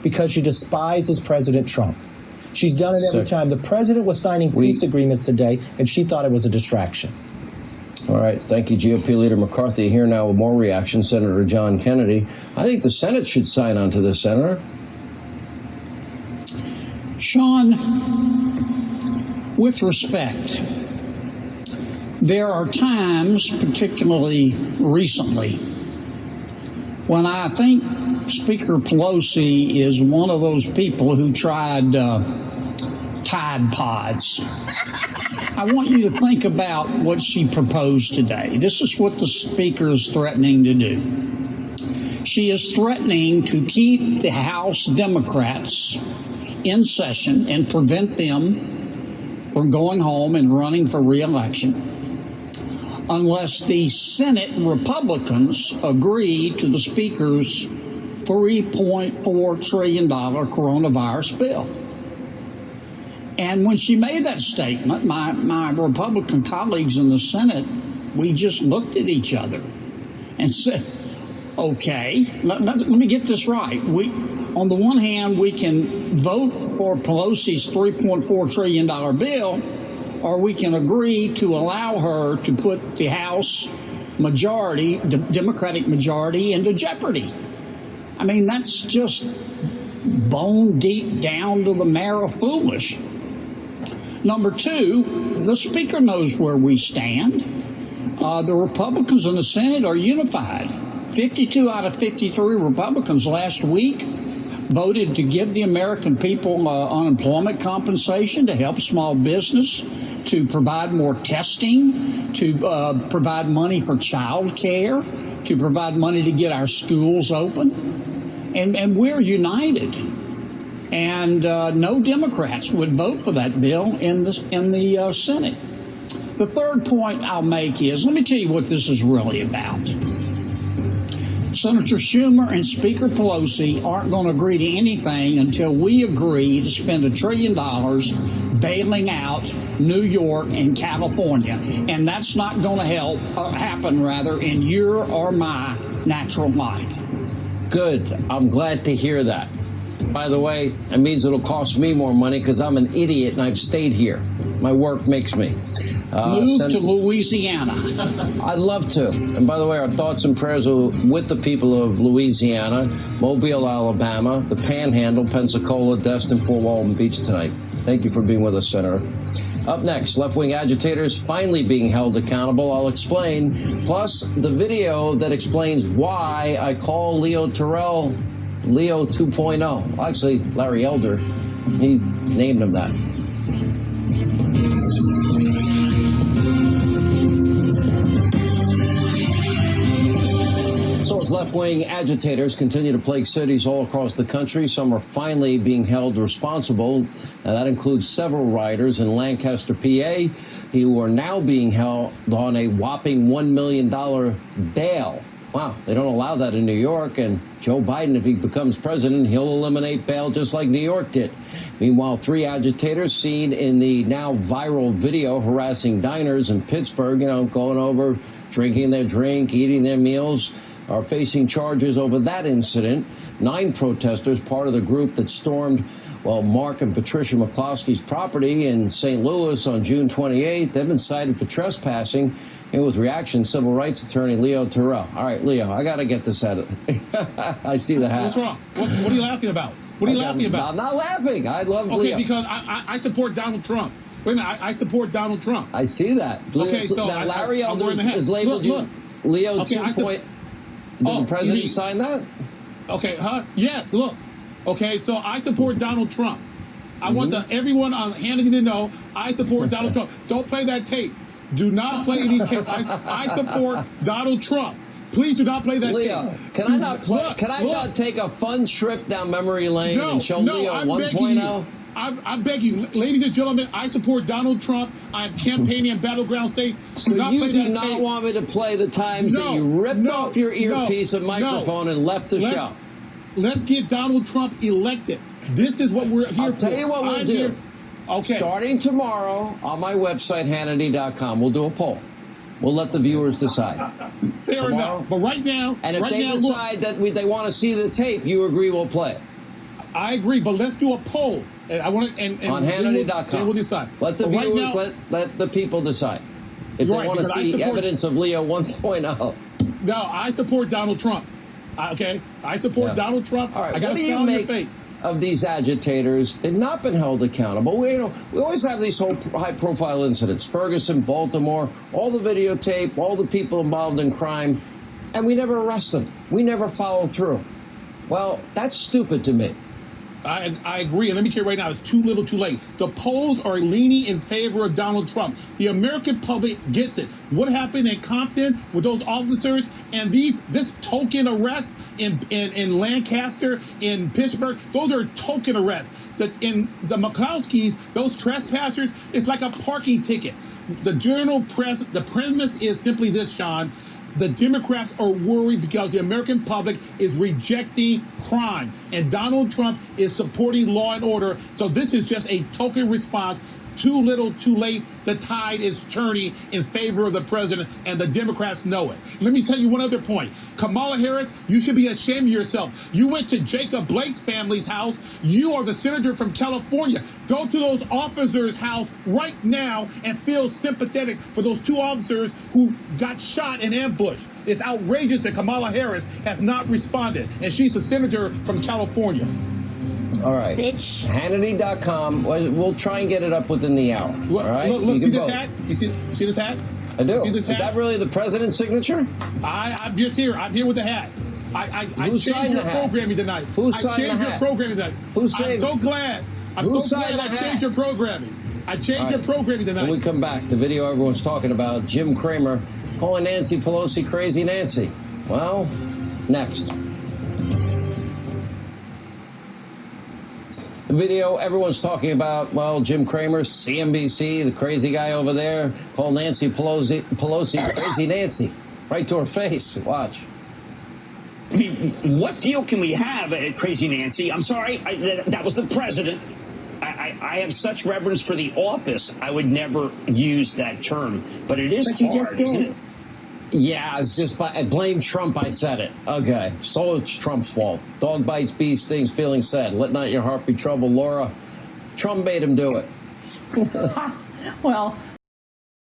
because she despises President Trump. She's done it every time. The president was signing peace agreements today, and she thought it was a distraction. All right. Thank you, GOP Leader McCarthy. Here now with more reaction, Senator John Kennedy. I think the Senate should sign on to this, Senator. Sean, with respect, there are times, particularly recently, when I think Speaker Pelosi is one of those people who tried Tide Pods. I want you to think about what she proposed today. This is what the Speaker is threatening to do. She is threatening to keep the House Democrats in session and prevent them from going home and running for re-election unless the Senate Republicans agree to the Speaker's $3.4 trillion coronavirus bill. And when she made that statement, my Republican colleagues in the Senate, we just looked at each other and said, okay, let me get this right. On the one hand, we can vote for Pelosi's $3.4 trillion bill, or we can agree to allow her to put the House majority, the Democratic majority, into jeopardy. I mean, that's just bone deep down to the marrow foolish. Number two, the Speaker knows where we stand. The Republicans in the Senate are unified. 52 out of 53 Republicans last week voted to give the American people unemployment compensation, to help small business, to provide more testing, to provide money for child care, to provide money to get our schools open. And we're united. And no Democrats would vote for that bill in the Senate. The third point I'll make is, let me tell you what this is really about. Senator Schumer and Speaker Pelosi aren't going to agree to anything until we agree to spend $1 trillion bailing out New York and California. And that's not going to happen in your or my natural life. Good. I'm glad to hear that. By the way, it means it'll cost me more money because I'm an idiot and I've stayed here. My work makes me. Move to Louisiana. I'd love to. And by the way, our thoughts and prayers are with the people of Louisiana, Mobile, Alabama, the Panhandle, Pensacola, Destin, Fort Walton Beach tonight. Thank you for being with us, Senator. Up next, left-wing agitators finally being held accountable. I'll explain. Plus, the video that explains why I call Leo Terrell Leo 2.0. Actually, Larry Elder, he named him that. So as left-wing agitators continue to plague cities all across the country, some are finally being held responsible. Now, that includes several riders in Lancaster, PA, who are now being held on a whopping $1 million bail. Wow, they don't allow that in New York, and Joe Biden, if he becomes president, he'll eliminate bail just like New York did. Meanwhile, 3 agitators seen in the now viral video harassing diners in Pittsburgh, going over, drinking their drink, eating their meals, are facing charges over that incident. 9 protesters, part of the group that stormed, Mark and Patricia McCloskey's property in St. Louis on June 28th, they've been cited for trespassing. And with reaction, civil rights attorney Leo Terrell. All right, Leo, I got to get this out of I see the hat. What's wrong? What are you laughing about? What are you laughing about? I'm not laughing. I love Okay, Leo. because I support Donald Trump. Wait a minute, I support Donald Trump. I see that. Okay, so now Larry Elder is labeled look. Leo Okay, 2. Did the president sign that? Okay, yes, look. Okay, so I support Donald Trump. I want everyone on Hannity to know I support Donald Trump. Don't play that tape. Do not play any tape. I support Donald Trump. Please do not play that Leo, tape. Can I not take a fun trip down memory lane and show Leo 1.0? I beg you, ladies and gentlemen, I support Donald Trump. I'm campaigning in battleground states. So you do not want me to play the times that you ripped off your earpiece and microphone and left the show. Let's get Donald Trump elected. This is what we're here for. I'll tell you what we'll do. Okay. Starting tomorrow on my website, Hannity.com, we'll do a poll. We'll let the viewers decide. Fair enough. But right now, and if they decide that they want to see the tape, you agree we'll play it. I agree, but let's do a poll. And I want to on Hannity.com. And we'll decide. Let the viewers, let the people decide if they want to see evidence of Leo 1.0. No, I support Donald Trump. Okay, I support Donald Trump. All right, I got a smile on your face. Of these agitators, they've not been held accountable. We always have these whole high-profile incidents: Ferguson, Baltimore, all the videotape, all the people involved in crime, and we never arrest them. We never follow through. Well, that's stupid to me. I agree, and let me tell you right now, it's too little too late. The polls are leaning in favor of Donald Trump. The American public gets it. What happened in Compton with those officers and this token arrest in Lancaster, in Pittsburgh, those are token arrests. In the McCloskey's, those trespassers, it's like a parking ticket. The general press, the premise is simply this, Sean. The Democrats are worried because the American public is rejecting crime, and Donald Trump is supporting law and order. So this is just a token response. Too little, too late. The tide is turning in favor of the president, and the Democrats know it. Let me tell you one other point. Kamala Harris, you should be ashamed of yourself. You went to Jacob Blake's family's house. You are the senator from California. Go to those officers' house right now and feel sympathetic for those two officers who got shot and ambushed. It's outrageous that Kamala Harris has not responded, and she's a senator from California. All right. Bitch. Hannity.com. We'll try and get it up within the hour. Look, all right? Look, see this hat? You see this hat? I do. See this hat? Is that really the president's signature? I'm just here. I'm here with the hat. I changed your programming tonight. Who signed the hat? I changed your programming tonight. I'm so glad. I'm so glad I changed your programming. I changed your programming tonight. When we come back, the video everyone's talking about, Jim Cramer calling Nancy Pelosi Crazy Nancy. Well, next. The video everyone's talking about, well, Jim Cramer, CNBC, the crazy guy over there, called Nancy Pelosi Crazy Nancy. Right to her face. Watch. I mean, what deal can we have at Crazy Nancy? I'm sorry, that was the president. I have such reverence for the office, I would never use that term. But it is hard, isn't it? Yeah, it's just I blame Trump. I said it. Okay, so it's Trump's fault. Dog bites, bee stings, feeling sad. Let not your heart be troubled, Laura. Trump made him do it. Well,